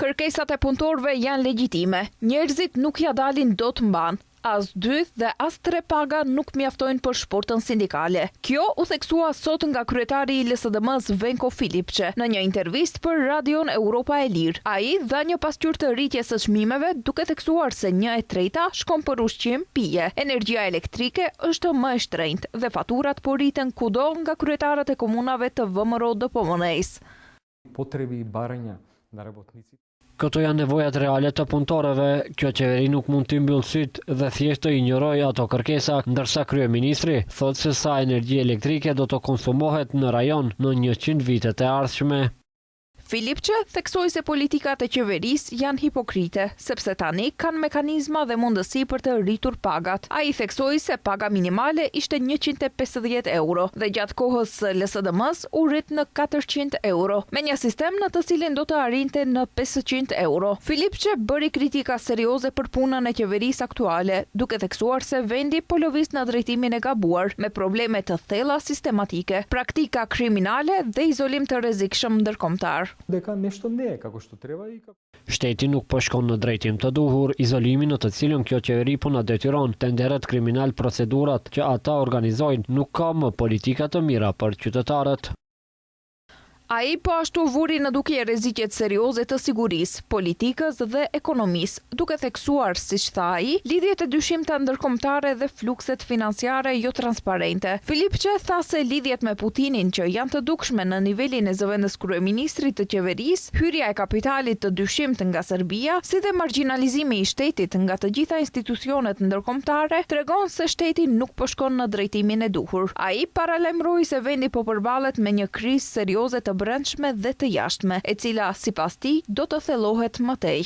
Kërkesat e punëtorëve janë legjitime. Njerëzit nuk ja dalin dot mban. As 2 dhe as 3 paga nuk mjaftojnë për shportën sindikale. Kjo u theksua sot nga kryetari i LSDM-s Venko Filipçe në një intervistë për Radion Europa e Lirë. Ai dha një pasqyrë të rritjes së çmimeve, duke theksuar se 1/3 shkon për ushqim, pije. Energjia elektrike është më e shtrenjtë dhe faturat po rriten kudo nga kryetarët e komunave të VMRO-DPMNE-s. Potrebi i baranja na работници. Këto janë nevojat reale të punëtorëve, kjo qeveri nuk mund të mbyll syt dhe thjesht të injorojë ato kërkesa, ndërsa kryeministri thotë se sa energji elektrike do të konsumohet në rajon në 100 vitet e ardhshme. Filipçe theksoi se politikat e qeverisë janë hipokrite, sepse tani kanë mekanizma dhe mundësi për të rritur pagat. Ai theksoi se paga minimale ishte 150 euro dhe gjatë kohës së LSDM-s u rrit në 400 euro, me një sistem në të cilin do të arrinte në 500 euro. Filipçe bëri kritika serioze për punën e qeverisë aktuale, duke theksuar se vendi po lëviz në drejtimin e gabuar, me probleme të thella sistematike, praktika kriminale dhe izolim të rrezikshëm ndërkombëtar. Дека нешто не е како што треба и како Shteti nuk po shkon në drejtim të duhur, izolimi në të cilën kjo qeveri po na detyron, tenderet kriminal, procedurat që ata organizojnë, nuk ka më politika të mira për qytetarët. Ai po ashtu vuri në dukje rreziqet serioze të sigurisë, politikës dhe ekonomisë, duke theksuar, siç tha ai, lidhjet e dyshimta ndërkombëtare dhe flukset financiare jo transparente. Filipçe tha se lidhjet me Putinin që janë të dukshme në nivelin e zëvendës kryeministrit të qeverisë, hyrja e kapitalit të dyshimt nga Serbia, si dhe marginalizimi i shtetit nga të gjitha institucionet ndërkombëtare, tregon se shteti nuk po shkon në drejtimin e duhur. Ai paralajmëroi se vendi po përballet me një krizë serioze të brendshme dhe të jashtme, e cila sipas tij do të thellohet më tej.